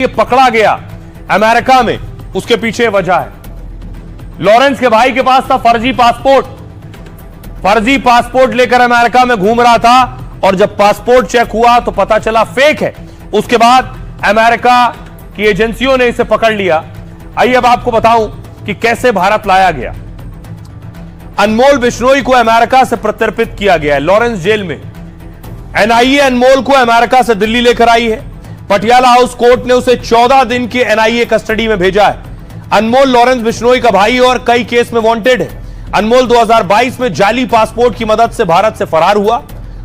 ये पकड़ा गया अमेरिका में, उसके पीछे वजह है। लॉरेंस के भाई के पास था फर्जी पासपोर्ट लेकर अमेरिका में घूम रहा था और जब पासपोर्ट चेक हुआ तो पता चला फेक है। उसके बाद अमेरिका की एजेंसियों ने इसे पकड़ लिया। आइए अब आपको बताऊं कि कैसे भारत लाया गया। अनमोल बिश्नोई को अमेरिका से प्रत्यर्पित किया गया है लॉरेंस जेल में। एनआईए अनमोल को अमेरिका से दिल्ली लेकर आई है। पटियाला हाउस कोर्ट ने उसे 14 दिन की एनआईए कस्टडी में भेजा है। अनमोल लॉरेंस बिश्नोई का भाई और कई केस में वांटेड है। अनमोल 2022 में जाली पासपोर्ट की मदद से भारत से फरार हुआ।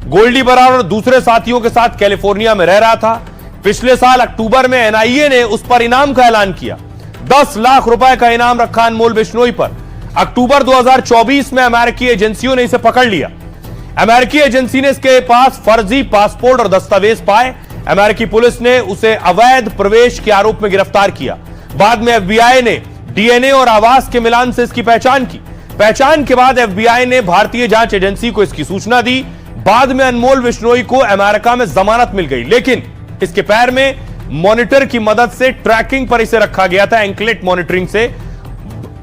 गोल्डी बरार और दूसरे साथियों के साथ कैलिफोर्निया में रह रहा था। पिछले साल अक्टूबर में एनआईए ने उस पर इनाम का ऐलान किया। 10 लाख रुपए का इनाम रखा अनमोल बिश्नोई पर। अक्टूबर 2024 में अमेरिकी एजेंसियों ने इसे पकड़ लिया। अमेरिकी एजेंसी ने इसके पास फर्जी पासपोर्ट और दस्तावेज पाए। अमेरिकी पुलिस ने उसे अवैध प्रवेश के आरोप में गिरफ्तार किया। बाद में एफबीआई ने डीएनए और आवास के मिलान से इसकी पहचान की। पहचान के बाद एफबीआई ने भारतीय जांच एजेंसी को इसकी सूचना दी। बाद में अनमोल बिश्नोई को अमेरिका में जमानत मिल गई, लेकिन इसके पैर में मॉनिटर की मदद से ट्रैकिंग पर इसे रखा गया था, एंकलेट मॉनिटरिंग से।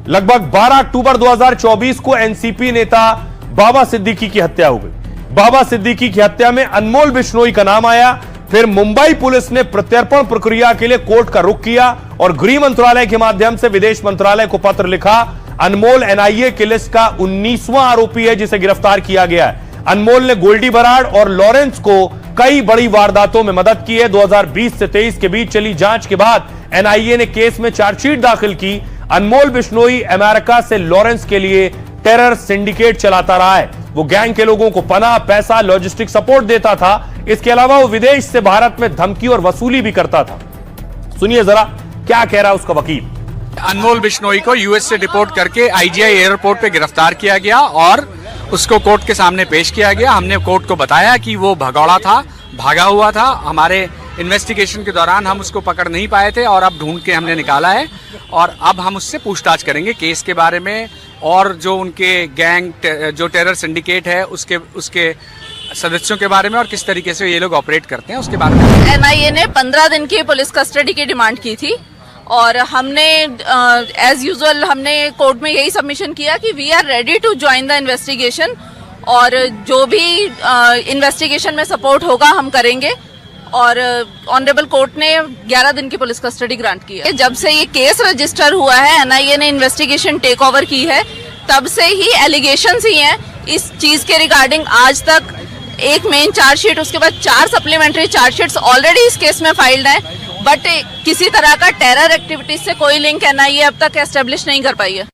लगभग 12 अक्टूबर 2024 को एनसीपी नेता बाबा सिद्दीकी की हत्या हो गई। बाबा सिद्दीकी की हत्या में अनमोल बिश्नोई का नाम आया। फिर मुंबई पुलिस ने प्रत्यर्पण प्रक्रिया के लिए कोर्ट का रुख किया और गृह मंत्रालय के माध्यम से विदेश मंत्रालय को पत्र लिखा। अनमोल एनआईए की लिस्ट का 19वां आरोपी है जिसे गिरफ्तार किया गया है। अनमोल ने गोल्डी बराड़ और लॉरेंस को कई बड़ी वारदातों में मदद की है। 2020 से 23 के बीच चली जांच के बाद एनआईए ने केस में चार्जशीट दाखिल की। अनमोल बिश्नोई अमेरिका से लॉरेंस के लिए टेरर सिंडिकेट चलाता रहा है। वो गैंग के लोगों को पनाह, पैसा, लॉजिस्टिक सपोर्ट देता था। इसके अलावा वो विदेश से भारत में धमकी और वसूली भी करता था। सुनिए जरा क्या कह रहा है उसका वकील। अनमोल बिश्नोई को यूएस से डिपोर्ट करके आईजीआई एयरपोर्ट पे गिरफ्तार किया गया और उसको कोर्ट के सामने पेश किया गया। हमने कोर्ट को बताया कि वो भगौड़ा था, भागा हुआ था। हमारे इन्वेस्टिगेशन के दौरान हम उसको पकड़ नहीं पाए थे और अब ढूंढ के हमने निकाला है और अब हम उससे पूछताछ करेंगे केस के बारे में और जो उनके गैंग जो टेरर सिंडिकेट है उसके सदस्यों के बारे में और किस तरीके से ये लोग ऑपरेट करते हैं उसके बारे में। एनआईए ने 15 दिन की पुलिस कस्टडी की डिमांड की थी और हमने एज यूजुअल हमने कोर्ट में यही सबमिशन किया कि we are ready to join the investigation और जो भी इन्वेस्टिगेशन में सपोर्ट होगा हम करेंगे। और ऑनरेबल कोर्ट ने 11 दिन की पुलिस कस्टडी ग्रांट की है। जब से ये केस रजिस्टर हुआ है, एनआईए ने इन्वेस्टिगेशन टेक ओवर की है, तब से ही एलिगेशंस ही हैं इस चीज के रिगार्डिंग। आज तक एक मेन चार्जशीट, उसके बाद 4 सप्लीमेंट्री चार्जशीट्स ऑलरेडी इस केस में फाइल्ड हैं, बट किसी तरह का टेरर एक्टिविटीज से कोई लिंक एनआईए अब तक एस्टेब्लिश नहीं कर पाई है।